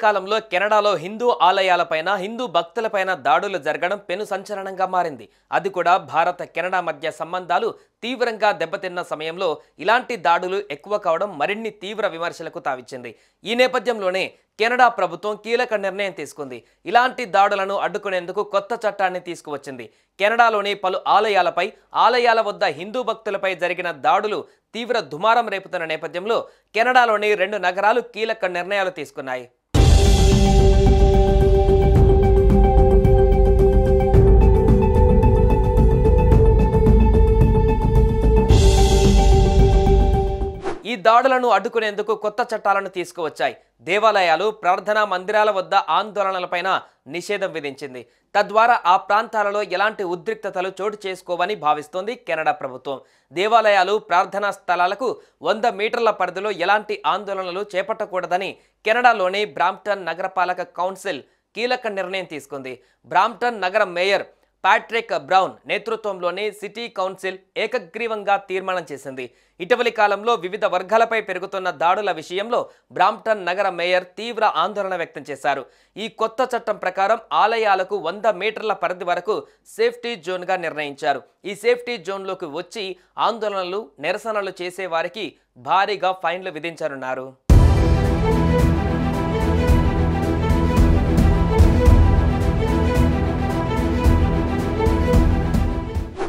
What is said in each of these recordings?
కాలంలో కెనడాలో హిందూ ఆలయాలపైన హిందూ భక్తులపైన దాడులు జరగడం పెను సంచలనంగా మారింది. అది కూడా భారత కెనడా మధ్య సంబంధాలు తీవ్రంగా దెబ్బతిన్న సమయంలో ఇలాంటి దాడులు ఎక్కువ కావడం మరిన్ని తీవ్ర విమర్శలకు తావిచ్చింది. ఈ నేపథ్యంలోనే కెనడా ప్రభుత్వం కీలక నిర్ణయం తీసుకుంది. ఇలాంటి దాడులను అడ్డుకునేందుకు కొత్త చట్టాన్ని తీసుకువచ్చింది. కెనడాలోని పలు ఆలయాల వద్ద హిందూ భక్తులపై జరిగిన దాడులు తీవ్ర దుమారం రేపుతున్న నేపథ్యంలో కెనడాలోని 2 నగరాలు కీలక నిర్ణయాలు తీసుకున్నాయి. ఈ దాడులను అడ్డుకునేందుకు కొత్త చట్టాలను తీసుకువచ్చాయి. దేవాలయాలు, ప్రార్థనా మందిరాల వద్ద ఆందోళనలపైన నిషేధం విధించింది. తద్వారా ఆ ప్రాంతాలలో ఎలాంటి ఉద్రిక్తతలు చోటు చేసుకోవని భావిస్తోంది కెనడా ప్రభుత్వం. దేవాలయాలు, ప్రార్థనా స్థలాలకు 100 మీటర్ల పరిధిలో ఎలాంటి ఆందోళనలు చేపట్టకూడదని కెనడాలోని బ్రాంప్టన్ నగరపాలక కౌన్సిల్ కీలక నిర్ణయం తీసుకుంది. బ్రాంప్టన్ నగర మేయర్ ప్యాట్రిక్ బ్రౌన్ నేతృత్వంలోని సిటీ కౌన్సిల్ ఏకగ్రీవంగా తీర్మానం చేసింది. ఇటీవలి కాలంలో వివిధ వర్గాలపై పెరుగుతున్న దాడుల విషయంలో బ్రాంప్టన్ నగర మేయర్ తీవ్ర ఆందోళన వ్యక్తం చేశారు. ఈ కొత్త చట్టం ప్రకారం ఆలయాలకు 100 మీటర్ల పరిధి వరకు సేఫ్టీ జోన్గా నిర్ణయించారు. ఈ సేఫ్టీ జోన్లోకి వచ్చి ఆందోళనలు, నిరసనలు చేసే వారికి భారీగా ఫైన్లు విధించనున్నారు.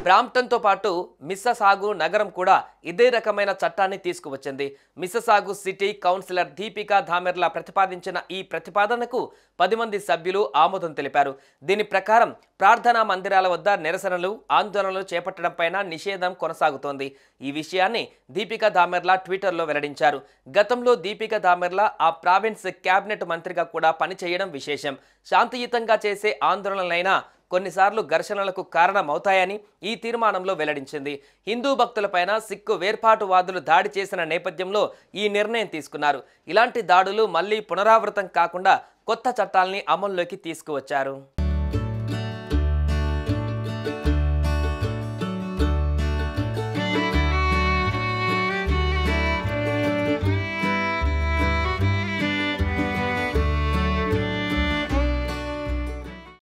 బ్రాంప్టన్తో పాటు మిస్ససాగు నగరం కూడా ఇదే రకమైన చట్టాన్ని తీసుకువచ్చింది. మిస్ససాగు సిటీ కౌన్సిలర్ దీపికా ధామెర్లా ప్రతిపాదించిన ఈ ప్రతిపాదనకు 10 మంది సభ్యులు ఆమోదం తెలిపారు. దీని ప్రకారం ప్రార్థనా మందిరాల వద్ద నిరసనలు, ఆందోళనలు చేపట్టడంపైన నిషేధం కొనసాగుతోంది. ఈ విషయాన్ని దీపికా ధామెర్లా ట్విట్టర్లో వెల్లడించారు. గతంలో దీపికా ధామెర్లా ఆ ప్రావిన్స్ క్యాబినెట్ మంత్రిగా కూడా పనిచేయడం విశేషం. శాంతియుతంగా చేసే ఆందోళనలైనా కొన్నిసార్లు ఘర్షణలకు కారణమవుతాయని ఈ తీర్మానంలో వెల్లడించింది. హిందూ భక్తులపైన సిక్కు వేర్పాటువాదులు దాడి చేసిన నేపథ్యంలో ఈ నిర్ణయం తీసుకున్నారు. ఇలాంటి దాడులు మళ్లీ పునరావృతం కాకుండా కొత్త చట్టాల్ని అమల్లోకి తీసుకువచ్చారు.